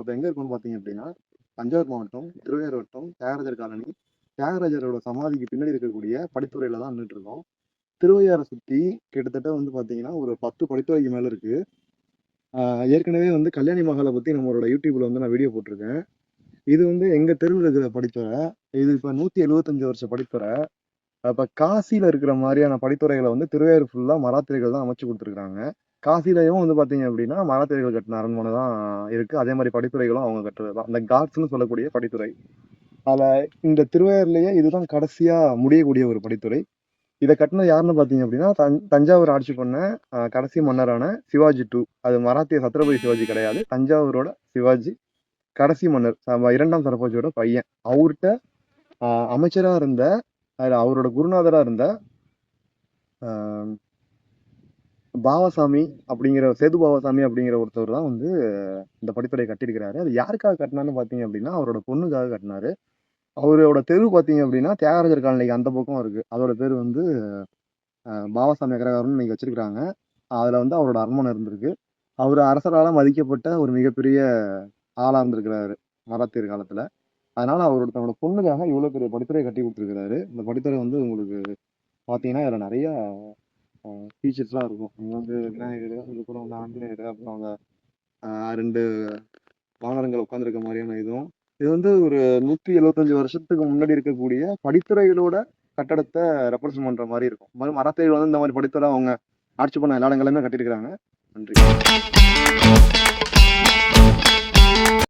இப்போ எங்க இருக்குன்னு பார்த்தீங்க அப்படின்னா, தஞ்சாவூர் மாவட்டம், திருவையாறு வட்டம், தியாகராஜர் காலனி. தியாகராஜரோட சமாதிக்கு பின்னாடி இருக்கக்கூடிய படித்துறையில தான் நின்னுட்டு இருக்கோம். திருவையாற சுத்தி கிட்டத்தட்ட வந்து பார்த்தீங்கன்னா, ஒரு 10 படித்துறைக்கு மேல இருக்கு. ஏற்கனவே வந்து கல்யாணி மகால பத்தி நம்மளோட யூடியூப்ல வந்து நான் வீடியோ போட்டிருக்கேன். இது வந்து எங்க தெருவுல இருக்கிற படித்துறை. இது இப்ப 175 வருஷ படித்துறை. அப்ப காசியில இருக்கிற மாதிரியான படித்துறைகளை வந்து திருவையாறு ஃபுல்லா மராத்தியர்கள் தான் அமைச்சு கொடுத்துருக்காங்க. காசிலையும் வந்து பாத்தீங்க அப்படின்னா மராத்தியர்கள் கட்டின அரண்மனை தான் இருக்கு. அதே மாதிரி படித்துறைகளும் அவங்க கட்டுறது தான். இந்த காட்ஸ்னு சொல்லக்கூடிய படித்துறை. அதுல இந்த திருவையாறுலயே இதுதான் கடைசியா முடியக்கூடிய ஒரு படித்துறை. இதை கட்டினது யாருன்னு பாத்தீங்க அப்படின்னா தஞ்சாவூர் ஆட்சி பண்ண கடைசி மன்னரான சிவாஜி டூ. அது மராத்திய சத்ரபதி சிவாஜி கிடையாது, தஞ்சாவூரோட சிவாஜி. கடைசி மன்னர் இரண்டாம் சரபோஜியோட பையன். அவர்கிட்ட அமைச்சரா இருந்த அவரோட குருநாதரா இருந்த ஆஹ் பாவசாமி அப்படிங்கிற சேது பாவசாமி அப்படிங்கிற ஒருத்தவர் தான் வந்து இந்த படித்துறையை கட்டியிருக்கிறாரு. அது யாருக்காக கட்டினான்னு பாத்தீங்க அப்படின்னா அவரோட பொண்ணுக்காக கட்டினாரு. அவரோட தெரு பாத்தீங்க அப்படின்னா தியாகராஜர் காலனிக்கு அந்த பக்கம் இருக்கு. அதோட பேர் வந்து பாவசாமி அக்ரஹாரம்னு இன்னைக்கு வச்சிருக்காங்க. அதுல வந்து அவரோட அரண்மனை இருந்திருக்கு. அவர் அரசரால மதிக்கப்பட்ட ஒரு மிகப்பெரிய ஆளா இருந்திருக்கிறாரு மராத்தியர் காலத்துல. அதனால அவரோட தன்னோட பொண்ணுக்காக இவ்வளவு பெரிய படித்துறை கட்டி கொடுத்துருக்காரு. இந்த படித்துறை வந்து உங்களுக்கு பாத்தீங்கன்னா இதுல நிறைய ஃபீச்சர்ஸ்லாம் இருக்கும். இங்க வந்து விநாயகர், அதுக்கப்புறம் வந்து ஆஞ்சநேயர், அப்புறம் அந்த ரெண்டு வானரங்கள் உட்கார்ந்துருக்க மாதிரியான இதுவும். இது வந்து ஒரு 175 வருஷத்துக்கு முன்னாடி இருக்கக்கூடிய படித்துறைகளோட கட்டடத்தை ரெப்ரசென்ட் பண்ற மாதிரி இருக்கும். மராத்தியர்கள் வந்து இந்த மாதிரி படித்துறை அவங்க ஆட்சி பண்ண எல்லா இடங்களுமே கட்டியிருக்கிறாங்க. நன்றி.